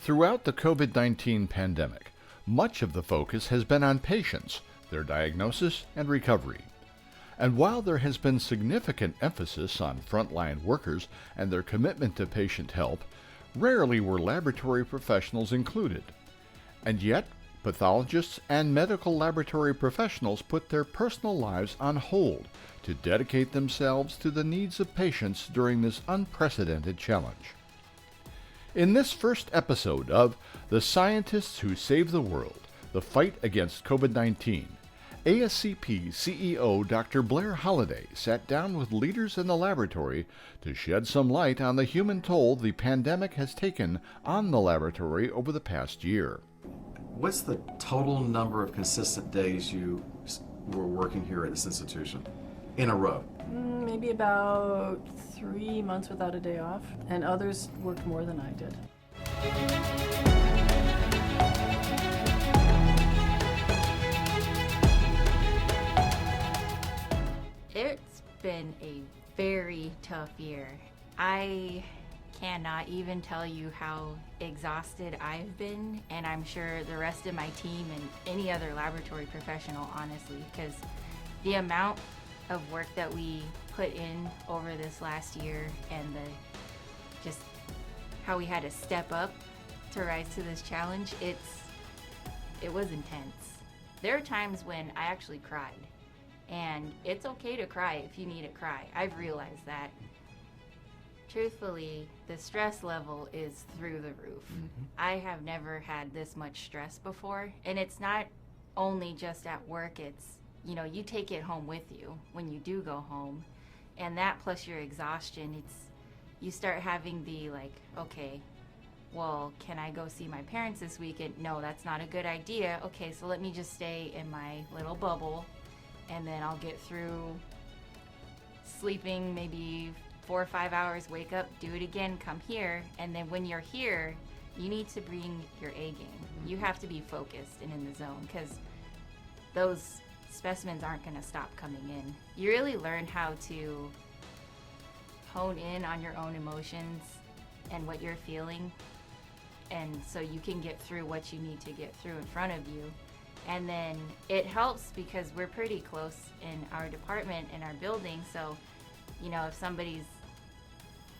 Throughout the COVID-19 pandemic, much of the focus has been on patients, their diagnosis, and recovery. And while there has been significant emphasis on frontline workers and their commitment to patient help, rarely were laboratory professionals included. And yet, pathologists and medical laboratory professionals put their personal lives on hold to dedicate themselves to the needs of patients during this unprecedented challenge. In this first episode of The Scientists Who Save the World, the Fight Against COVID-19, ASCP CEO Dr. Blair Holladay sat down with leaders in the laboratory to shed some light on the human toll the pandemic has taken on the laboratory over the past year. What's the total number of consistent days you were working here at this institution in a row? Maybe about 3 months without a day off, and others worked more than I did. It's been a very tough year. I cannot even tell you how exhausted I've been, and I'm sure the rest of my team and any other laboratory professional, honestly, because the amount of work that we put in over this last year and just how we had to step up to rise to this challenge, it was intense. There are times when I actually cried, and it's okay to cry if you need to cry. I've realized that. Truthfully, the stress level is through the roof. I have never had this much stress before, and it's not only just at work, it's, you take it home with you when you do go home, and that plus your exhaustion, you start having the okay, well, can I go see my parents this weekend? No, that's not a good idea. Okay, so let me just stay in my little bubble, and then I'll get through sleeping maybe 4 or 5 hours, wake up, do it again, come here, and then when you're here, you need to bring your A game. You have to be focused and in the zone, because those specimens aren't going to stop coming in. You really learn how to hone in on your own emotions and what you're feeling, and so you can get through what you need to get through in front of you. And then it helps because we're pretty close in our department, in our building, so if somebody's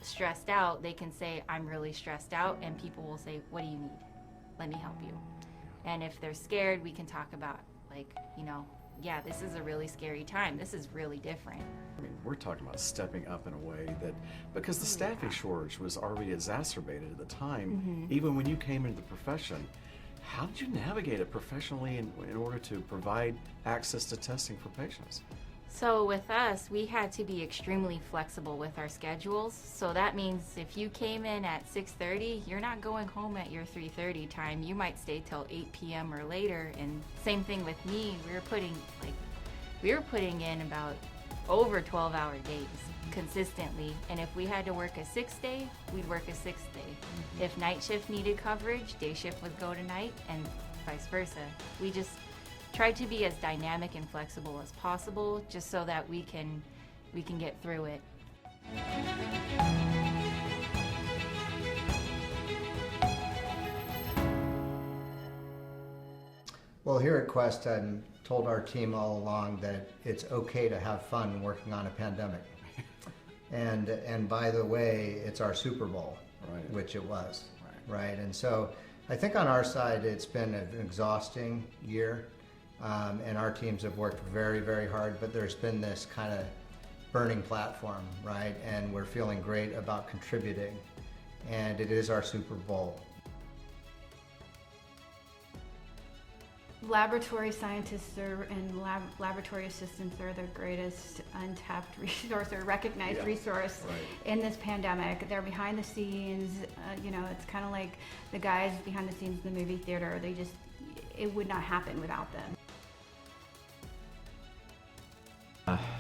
stressed out, they can say, I'm really stressed out, and people will say, what do you need? Let me help you. And if they're scared, we can talk about, yeah, this is a really scary time. This is really different. I mean, we're talking about stepping up in a way that, because the staffing shortage was already exacerbated at the time, even when you came into the profession, how did you navigate it professionally in order to provide access to testing for patients? So with us, we had to be extremely flexible with our schedules. So that means if you came in at 6:30, you're not going home at your 3:30 time. You might stay till 8 p.m. or later. And same thing with me. We were putting in about over 12-hour days consistently. And if we had to work a 6th day, we'd work a 6th day. If night shift needed coverage, day shift would go to night, and vice versa. We just tried to be as dynamic and flexible as possible, just so that we can get through it. Well, here at Quest, I've told our team all along that it's okay to have fun working on a pandemic. And by the way, it's our Super Bowl, Right. which it was, right? And so I think on our side, it's been an exhausting year. And our teams have worked very, very hard, but there's been this kind of burning platform, right? And we're feeling great about contributing. And it is our Super Bowl. Laboratory scientists and laboratory assistants are the greatest untapped resource or recognized resource in this pandemic. They're behind the scenes. It's kind of like the guys behind the scenes in the movie theater. It would not happen without them.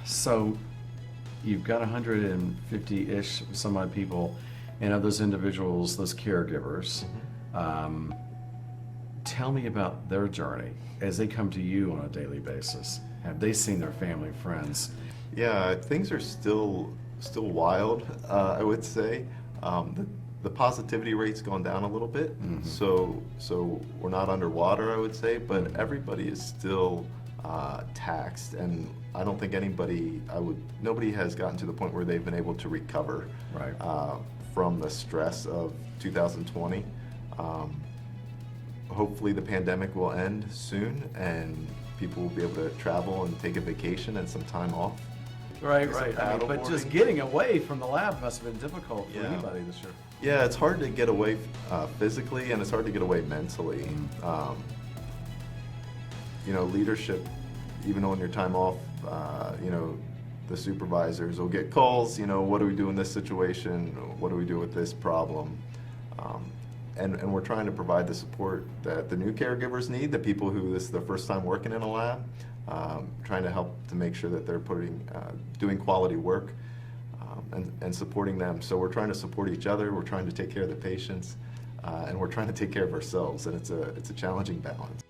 So you've got 150-ish some odd people, and of those individuals, those caregivers. Tell me about their journey as they come to you on a daily basis. Have they seen their family, friends? Yeah, things are still wild, I would say. the positivity rate's gone down a little bit, so we're not underwater, I would say, but everybody is still taxed, and I don't think nobody has gotten to the point where they've been able to recover from the stress of 2020. Hopefully the pandemic will end soon and people will be able to travel and take a vacation and some time off. Right. I mean, but just getting away from the lab must have been difficult for Yeah. anybody this year. Yeah, it's hard to get away physically, and it's hard to get away mentally. Leadership, even on your time off, the supervisors will get calls, what do we do in this situation? What do we do with this problem? And we're trying to provide the support that the new caregivers need, the people who this is their first time working in a lab, trying to help to make sure that they're doing quality work and supporting them. So we're trying to support each other, we're trying to take care of the patients, and we're trying to take care of ourselves, and it's a challenging balance.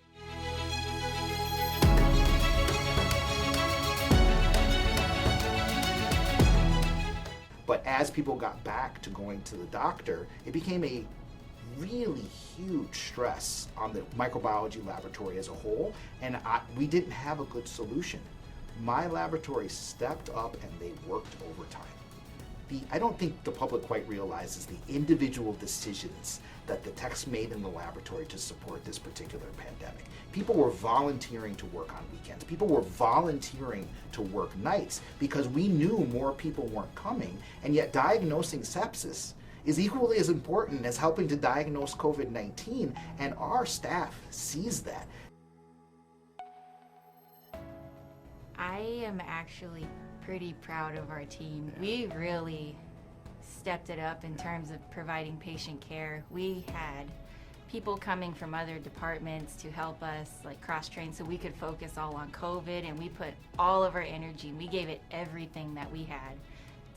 But as people got back to going to the doctor, it became a really huge stress on the microbiology laboratory as a whole, and we didn't have a good solution. My laboratory stepped up and they worked overtime. I don't think the public quite realizes the individual decisions that the techs made in the laboratory to support this particular pandemic. People were volunteering to work on weekends. People were volunteering to work nights because we knew more people weren't coming, and yet diagnosing sepsis is equally as important as helping to diagnose COVID-19, and our staff sees that. I am actually pretty proud of our team. We really stepped it up in terms of providing patient care. We had people coming from other departments to help us cross-train so we could focus all on COVID, and we put all of our energy, we gave it everything that we had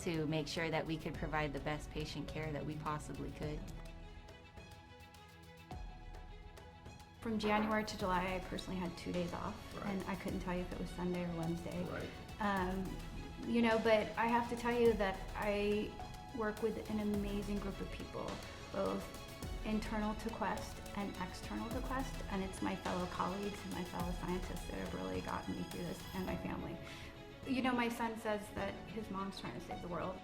to make sure that we could provide the best patient care that we possibly could. From January to July, I personally had 2 days off, and I couldn't tell you if it was Sunday or Wednesday. But I have to tell you that I work with an amazing group of people, both internal to Quest and external to Quest, and it's my fellow colleagues and my fellow scientists that have really gotten me through this, and my family. My son says that his mom's trying to save the world.